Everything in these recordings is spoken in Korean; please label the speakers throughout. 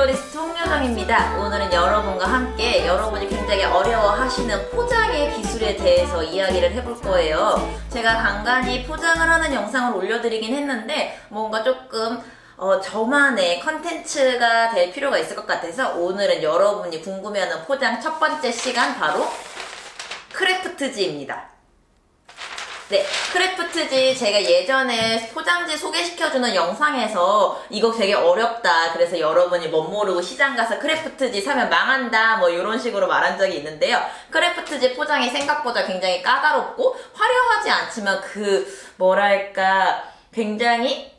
Speaker 1: 플로리스트 홍여정입니다. 오늘은 여러분과 함께 여러분이 굉장히 어려워하시는 포장의 기술에 대해서 이야기를 해볼 거예요. 제가 간간히 포장을 하는 영상을 올려드리긴 했는데 뭔가 조금 저만의 컨텐츠가 될 필요가 있을 것 같아서 오늘은 여러분이 궁금해하는 포장 첫 번째 시간 바로 크래프트지입니다. 네, 크래프트지 제가 예전에 포장지 소개시켜주는 영상에서 이거 되게 어렵다, 그래서 여러분이 멋모르고 시장 가서 크래프트지 사면 망한다 뭐 이런 식으로 말한 적이 있는데요. 크래프트지 포장이 생각보다 굉장히 까다롭고 화려하지 않지만 뭐랄까 굉장히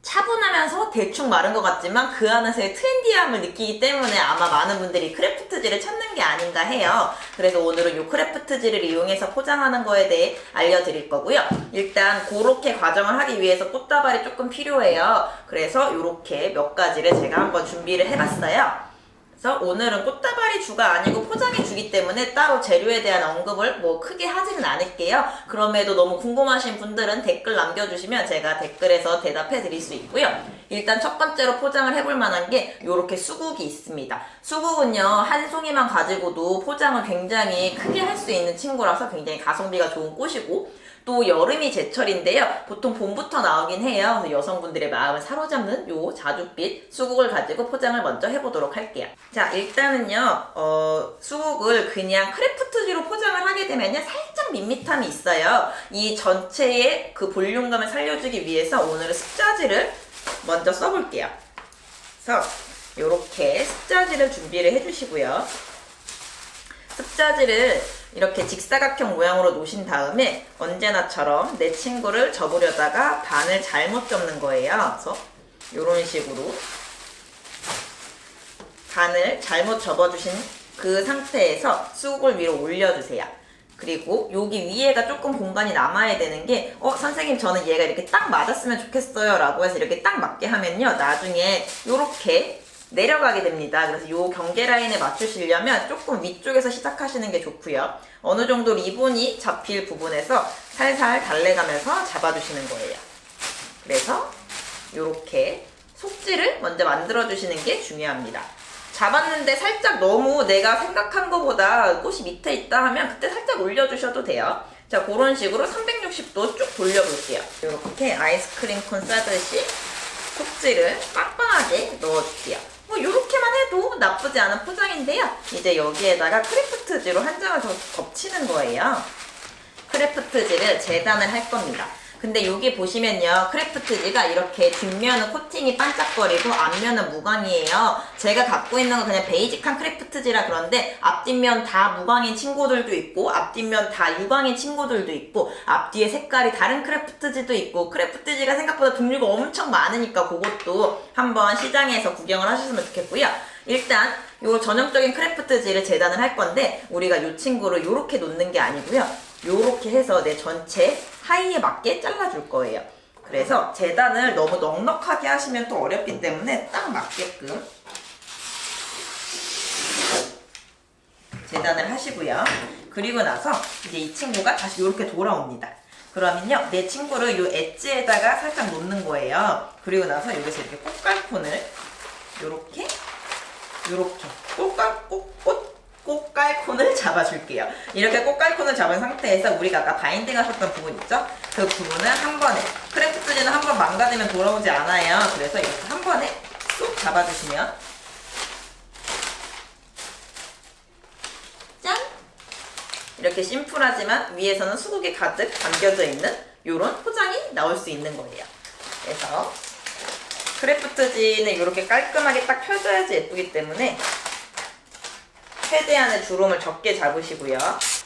Speaker 1: 차분하면서 대충 마른 것 같지만 그 안에서의 트렌디함을 느끼기 때문에 아마 많은 분들이 크래프트지를 찾는 게 아닌가 해요. 그래서 오늘은 이 크래프트지를 이용해서 포장하는 거에 대해 알려드릴 거고요. 일단 그렇게 과정을 하기 위해서 꽃다발이 조금 필요해요. 그래서 이렇게 몇 가지를 제가 한번 준비를 해봤어요. 그래서 오늘은 꽃다발이 주가 아니고 포장이 주기 때문에 따로 재료에 대한 언급을 크게 하지는 않을게요. 그럼에도 너무 궁금하신 분들은 댓글 남겨주시면 제가 댓글에서 대답해 드릴 수 있고요. 일단 첫 번째로 포장을 해볼 만한 게 이렇게 수국이 있습니다. 수국은요, 한 송이만 가지고도 포장을 굉장히 크게 할 수 있는 친구라서 굉장히 가성비가 좋은 꽃이고, 또 여름이 제철인데요. 보통 봄부터 나오긴 해요. 그래서 여성분들의 마음을 사로잡는 요 자줏빛 수국을 가지고 포장을 먼저 해보도록 할게요. 자, 일단은요, 수국을 그냥 크래프트지로 포장을 하게 되면요, 살짝 밋밋함이 있어요. 이 전체의 그 볼륨감을 살려주기 위해서 오늘은 습자지를 먼저 써볼게요. 그래서 요렇게 습자지를 준비를 해주시고요. 습자지를 이렇게 직사각형 모양으로 놓으신 다음에 언제나처럼 내 친구를 접으려다가 반을 잘못 접는 거예요. 그래서 이런 식으로 반을 잘못 접어주신 그 상태에서 수국을 위로 올려주세요. 그리고 여기 위에가 조금 공간이 남아야 되는 게 선생님 저는 얘가 이렇게 딱 맞았으면 좋겠어요 라고 해서 이렇게 딱 맞게 하면요, 나중에 이렇게 내려가게 됩니다. 그래서 요 경계 라인에 맞추시려면 조금 위쪽에서 시작하시는 게 좋고요. 어느 정도 리본이 잡힐 부분에서 살살 달래가면서 잡아주시는 거예요. 그래서 요렇게 속지를 먼저 만들어주시는 게 중요합니다. 잡았는데 살짝 너무 내가 생각한 것보다 꽃이 밑에 있다 하면 그때 살짝 올려주셔도 돼요. 자, 그런 식으로 360도 쭉 돌려볼게요. 이렇게 아이스크림 콘 싸듯이 속지를 빵빵하게 넣어줄게요. 요렇게만 해도 나쁘지 않은 포장인데요. 이제 여기에다가 크래프트지로 한 장을 더 덮치는 거예요. 크래프트지를 재단을 할 겁니다. 근데 여기 보시면요, 크래프트지가 이렇게 뒷면은 코팅이 반짝거리고 앞면은 무광이에요. 제가 갖고 있는 건 그냥 베이직한 크래프트지라 그런데 앞뒷면 다 무광인 친구들도 있고 앞뒷면 다 유광인 친구들도 있고 앞뒤에 색깔이 다른 크래프트지도 있고, 크래프트지가 생각보다 종류가 엄청 많으니까 그것도 한번 시장에서 구경을 하셨으면 좋겠고요. 일단 요 전형적인 크래프트지를 재단을 할 건데 우리가 요 친구를 요렇게 놓는 게 아니고요, 요렇게 해서 내 전체 하이에 맞게 잘라줄 거예요. 그래서 재단을 너무 넉넉하게 하시면 또 어렵기 때문에 딱 맞게끔 재단을 하시고요. 그리고 나서 이제 이 친구가 다시 요렇게 돌아옵니다. 그러면요, 내 친구를 요 엣지에다가 살짝 놓는 거예요. 그리고 나서 여기서 이렇게 꽃갈콘을 요렇게 꽃갈콘을 잡아줄게요. 이렇게 꽃갈콘을 잡은 상태에서 우리가 아까 바인딩 하셨던 부분 있죠? 그 부분을 한 번에, 크래프트지는 한 번 망가지면 돌아오지 않아요. 그래서 이렇게 한 번에 쏙 잡아주시면 짠! 이렇게 심플하지만 위에서는 수국이 가득 담겨져 있는 이런 포장이 나올 수 있는 거예요. 그래서 크래프트지는 이렇게 깔끔하게 딱 펴줘야지 예쁘기 때문에 최대한의 주름을 적게 잡으시고요.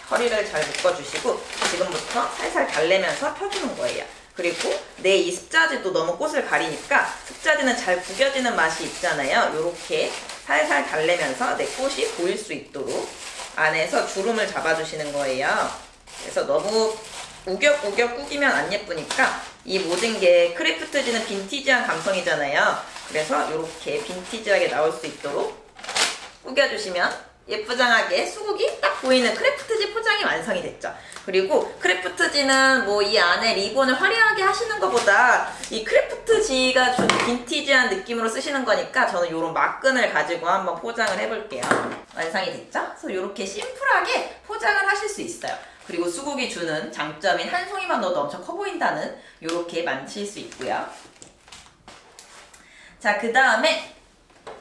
Speaker 1: 허리를 잘 묶어주시고 지금부터 살살 달래면서 펴주는 거예요. 그리고 내 이 습자지도 너무 꽃을 가리니까 습자지는 잘 구겨지는 맛이 있잖아요. 이렇게 살살 달래면서 내 꽃이 보일 수 있도록 안에서 주름을 잡아주시는 거예요. 그래서 너무 우격우격 구기면 안 예쁘니까 이 모든 게 크래프트지는 빈티지한 감성이잖아요. 그래서 이렇게 빈티지하게 나올 수 있도록 구겨주시면 예쁘장하게 수국이 딱 보이는 크래프트지 포장이 완성이 됐죠. 그리고 크래프트지는 뭐 이 안에 리본을 화려하게 하시는 것보다 이 크래프트지가 좀 빈티지한 느낌으로 쓰시는 거니까 저는 이런 막끈을 가지고 한번 포장을 해볼게요. 완성이 됐죠? 그래서 이렇게 심플하게 포장을 하실 수 있어요. 그리고 수국이 주는 장점인 한 송이만 넣어도 엄청 커 보인다는 이렇게 만칠 수 있고요. 자, 그 다음에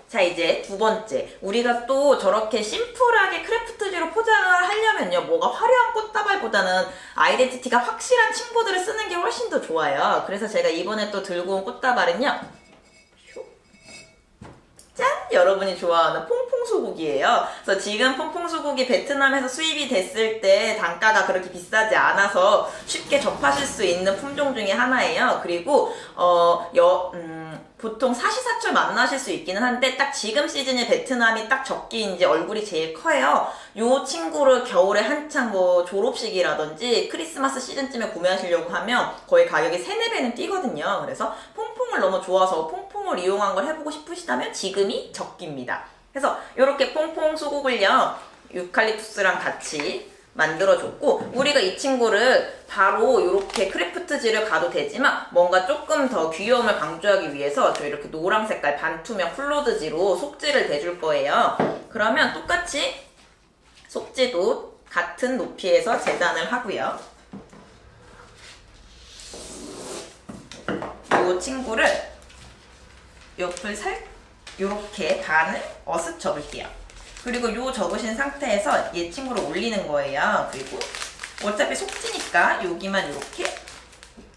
Speaker 1: 자, 이제 두 번째. 우리가 또 저렇게 심플하게 크래프트지로 포장을 하려면요. 뭐가 화려한 꽃다발보다는 아이덴티티가 확실한 친구들을 쓰는 게 훨씬 더 좋아요. 그래서 제가 이번에 또 들고 온 꽃다발은요. 짠! 여러분이 좋아하는 퐁퐁소국이에요. 그래서 지금 퐁퐁소국이 베트남에서 수입이 됐을 때 단가가 그렇게 비싸지 않아서 쉽게 접하실 수 있는 품종 중에 하나예요. 그리고 보통 사시사철 만나실 수 있기는 한데 딱 지금 시즌에 베트남이 딱 적기인지 얼굴이 제일 커요. 요 친구를 겨울에 한창 뭐 졸업식이라든지 크리스마스 시즌쯤에 구매하시려고 하면 거의 가격이 3, 4배는 뛰거든요. 그래서 퐁퐁을 너무 좋아서 퐁퐁을 이용한 걸 해보고 싶으시다면 지금이 적기입니다. 그래서 이렇게 퐁퐁 수국을요. 유칼립투스랑 같이 만들어줬고 우리가 이 친구를 바로 이렇게 크래프트지를 가도 되지만 뭔가 조금 더 귀여움을 강조하기 위해서 저 이렇게 노랑 색깔 반투명 플로드지로 속지를 대줄 거예요. 그러면 똑같이 속지도 같은 높이에서 재단을 하고요. 이 친구를 옆을 이렇게 반을 어슷 접을게요. 그리고 요 접으신 상태에서 얘 친구를 올리는 거예요. 그리고 어차피 속지니까 여기만 이렇게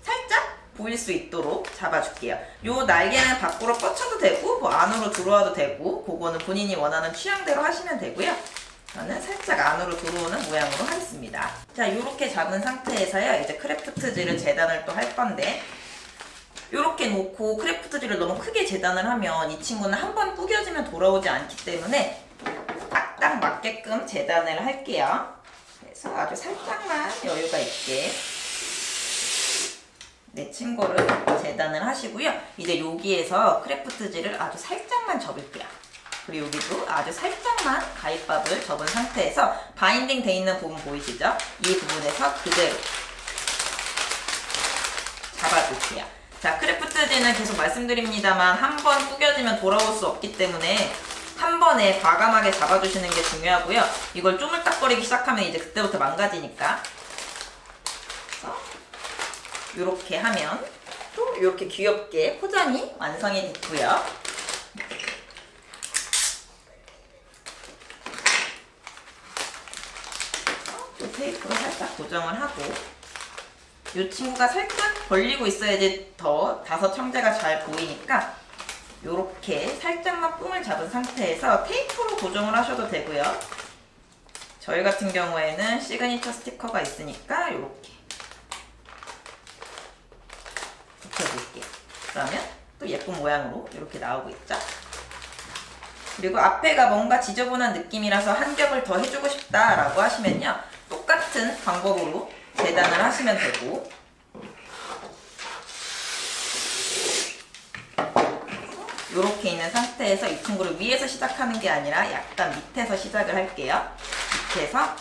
Speaker 1: 살짝 보일 수 있도록 잡아줄게요. 요 날개는 밖으로 뻗쳐도 되고 뭐 안으로 들어와도 되고 그거는 본인이 원하는 취향대로 하시면 되고요. 저는 살짝 안으로 들어오는 모양으로 하겠습니다. 자, 요렇게 잡은 상태에서요. 이제 크래프트지를 재단을 또 할 건데 요렇게 놓고 크래프트지를 너무 크게 재단을 하면 이 친구는 한 번 구겨지면 돌아오지 않기 때문에 딱 맞게끔 재단을 할게요. 그래서 아주 살짝만 여유가 있게 내 친구를 재단을 하시고요. 이제 여기에서 크래프트지를 아주 살짝만 접을게요. 그리고 여기도 아주 살짝만 가위밥을 접은 상태에서 바인딩 돼 있는 부분 보이시죠? 이 부분에서 그대로 잡아줄게요. 자, 크래프트지는 계속 말씀드립니다만 한 번 구겨지면 돌아올 수 없기 때문에 한 번에 과감하게 잡아주시는 게 중요하고요. 이걸 쪼물딱거리기 시작하면 이제 그때부터 망가지니까. 그래서 이렇게 하면 또 이렇게 귀엽게 포장이 완성이 됐고요. 또 테이프로 살짝 고정을 하고 이 친구가 살짝 벌리고 있어야지 더 다섯 청재가 잘 보이니까 요렇게 살짝만 뽕을 잡은 상태에서 테이프로 고정을 하셔도 되고요. 저희 같은 경우에는 시그니처 스티커가 있으니까 요렇게 붙여줄게요. 그러면 또 예쁜 모양으로 이렇게 나오고 있죠. 그리고 앞에가 뭔가 지저분한 느낌이라서 한 겹을 더 해주고 싶다라고 하시면요. 똑같은 방법으로 재단을 하시면 되고 이렇게 있는 상태에서 이 친구를 위에서 시작하는 게 아니라 약간 밑에서 시작을 할게요. 밑에서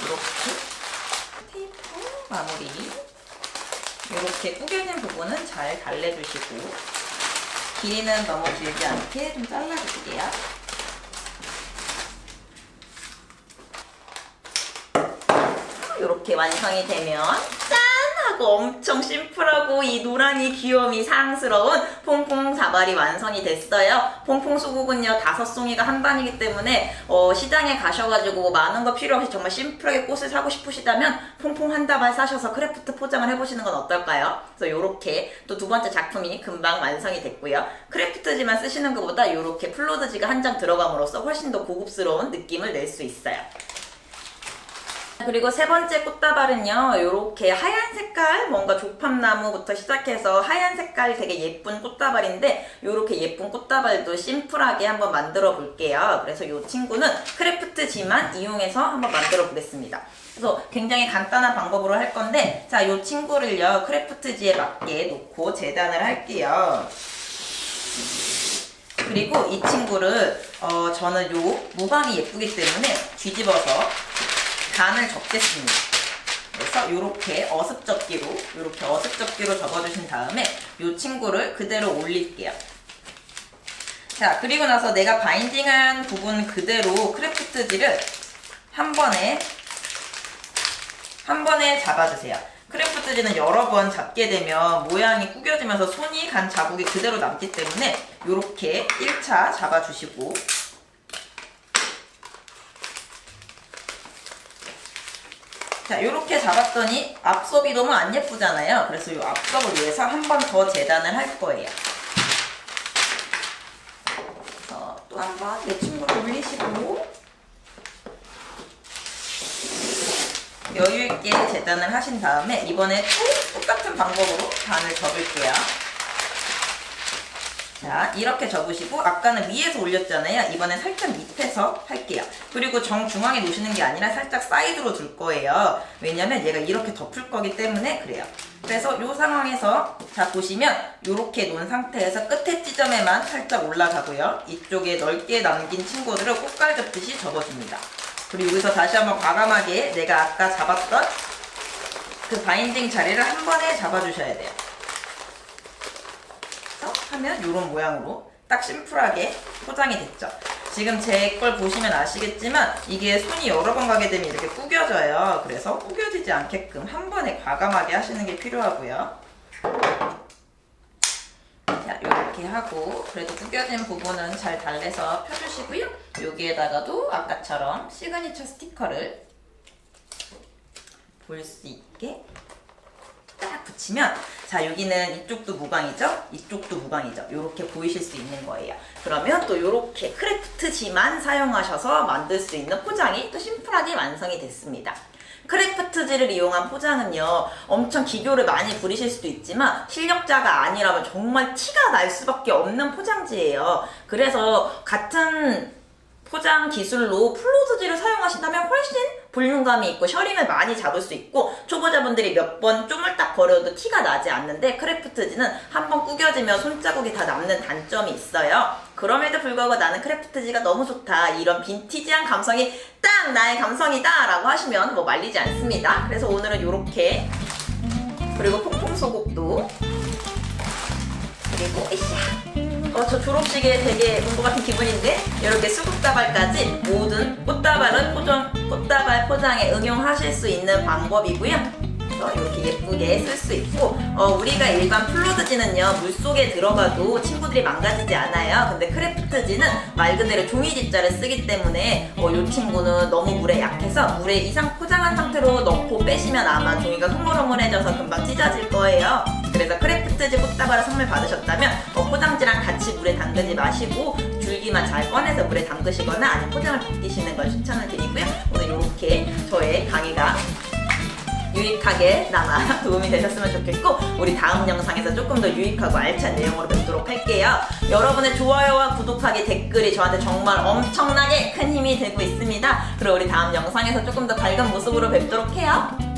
Speaker 1: 이렇게 테이프 마무리 이렇게 구겨진 부분은 잘 달래주시고 길이는 너무 길지 않게 좀 잘라줄게요. 이렇게 완성이 되면 짠! 하고 엄청 심플하고 이 노랑이 귀요미 사랑스러운 퐁퐁 사발이 완성이 됐어요. 퐁퐁 수국은요 5송이가 한 단이기 때문에 시장에 가셔가지고 많은 거 필요 없이 정말 심플하게 꽃을 사고 싶으시다면 퐁퐁 한 다발 사셔서 크래프트 포장을 해보시는 건 어떨까요? 그래서 이렇게 또 두 번째 작품이 금방 완성이 됐고요. 크래프트지만 쓰시는 것보다 이렇게 플로드지가 한 장 들어감으로써 훨씬 더 고급스러운 느낌을 낼 수 있어요. 그리고 세 번째 꽃다발은요, 요렇게 하얀 색깔, 뭔가 조팝나무부터 시작해서 하얀 색깔 되게 예쁜 꽃다발인데, 요렇게 예쁜 꽃다발도 심플하게 한번 만들어 볼게요. 그래서 요 친구는 크래프트지만 이용해서 한번 만들어 보겠습니다. 그래서 굉장히 간단한 방법으로 할 건데, 자, 요 친구를요, 크래프트지에 맞게 놓고 재단을 할게요. 그리고 이 친구를 저는 요 무광이 예쁘기 때문에 뒤집어서 반을 접겠습니다. 그래서 요렇게 어습접기로 접어주신 다음에 요 친구를 그대로 올릴게요. 자, 그리고 나서 내가 바인딩한 부분 그대로 크래프트지를 한 번에 잡아주세요. 크래프트지는 여러 번 잡게 되면 모양이 구겨지면서 손이 간 자국이 그대로 남기 때문에 요렇게 1차 잡아주시고, 자, 요렇게 잡았더니 앞섭이 너무 안 예쁘잖아요. 그래서 이 앞섭을 위해서 한 번 더 재단을 할 거예요. 그래서 또 한 번 내 친구를 올리시고 여유있게 재단을 하신 다음에 이번에 또 똑같은 방법으로 반을 접을게요. 자, 이렇게 접으시고 아까는 위에서 올렸잖아요. 이번엔 살짝 밑에서 할게요. 그리고 정중앙에 놓으시는 게 아니라 살짝 사이드로 둘 거예요. 왜냐면 얘가 이렇게 덮을 거기 때문에 그래요. 그래서 이 상황에서 자 보시면 이렇게 놓은 상태에서 끝에 지점에만 살짝 올라가고요. 이쪽에 넓게 남긴 친구들을 꽃갈 접듯이 접어줍니다. 그리고 여기서 다시 한번 과감하게 내가 아까 잡았던 그 바인딩 자리를 한 번에 잡아주셔야 돼요. 하면 이런 모양으로 딱 심플하게 포장이 됐죠. 지금 제 걸 보시면 아시겠지만 이게 손이 여러 번 가게 되면 이렇게 구겨져요. 그래서 구겨지지 않게끔 한 번에 과감하게 하시는 게 필요하고요. 자, 이렇게 하고 그래도 구겨진 부분은 잘 달래서 펴주시고요. 여기에다가도 아까처럼 시그니처 스티커를 볼 수 있게 딱 붙이면, 자, 여기는 이쪽도 무광이죠? 이쪽도 무광이죠? 이렇게 보이실 수 있는 거예요. 그러면 또 이렇게 크래프트지만 사용하셔서 만들 수 있는 포장이 또 심플하게 완성이 됐습니다. 크래프트지를 이용한 포장은요, 엄청 기교를 많이 부리실 수도 있지만 실력자가 아니라면 정말 티가 날 수밖에 없는 포장지예요. 그래서 같은 포장 기술로 플로즈지를 사용하신다면 훨씬 볼륨감이 있고 셔링을 많이 잡을 수 있고 초보자분들이 몇 번 쪼물딱 거려도 티가 나지 않는데, 크래프트지는 한번 구겨지면 손자국이 다 남는 단점이 있어요. 그럼에도 불구하고 나는 크래프트지가 너무 좋다, 이런 빈티지한 감성이 딱 나의 감성이다 라고 하시면 뭐 말리지 않습니다. 그래서 오늘은 이렇게, 그리고 폭풍 소곡도, 그리고 저 졸업식에 되게 온 것 같은 기분인데, 이렇게 수국다발까지 모든 꽃다발 포장에 응용하실 수 있는 방법이고요. 그래서 이렇게 예쁘게 쓸 수 있고, 우리가 일반 플로드지는요 물속에 들어가도 친구들이 망가지지 않아요. 근데 크래프트지는 말 그대로 종이집자를 쓰기 때문에 이 친구는 너무 물에 약해서 물에 이상 포장한 상태로 넣고 빼시면 아마 종이가 흐물흐물해져서 금방 찢어질 거예요. 그래서 크래프트지 꽃다발을 선물 받으셨다면 포장지랑 같이 물에 담그지 마시고 줄기만 잘 꺼내서 물에 담그시거나 아니면 포장을 벗기시는 걸 추천을 드리고요. 오늘 이렇게 저의 강의가 유익하게 나마 도움이 되셨으면 좋겠고, 우리 다음 영상에서 조금 더 유익하고 알찬 내용으로 뵙도록 할게요. 여러분의 좋아요와 구독하기, 댓글이 저한테 정말 엄청나게 큰 힘이 되고 있습니다. 그리고 우리 다음 영상에서 조금 더 밝은 모습으로 뵙도록 해요.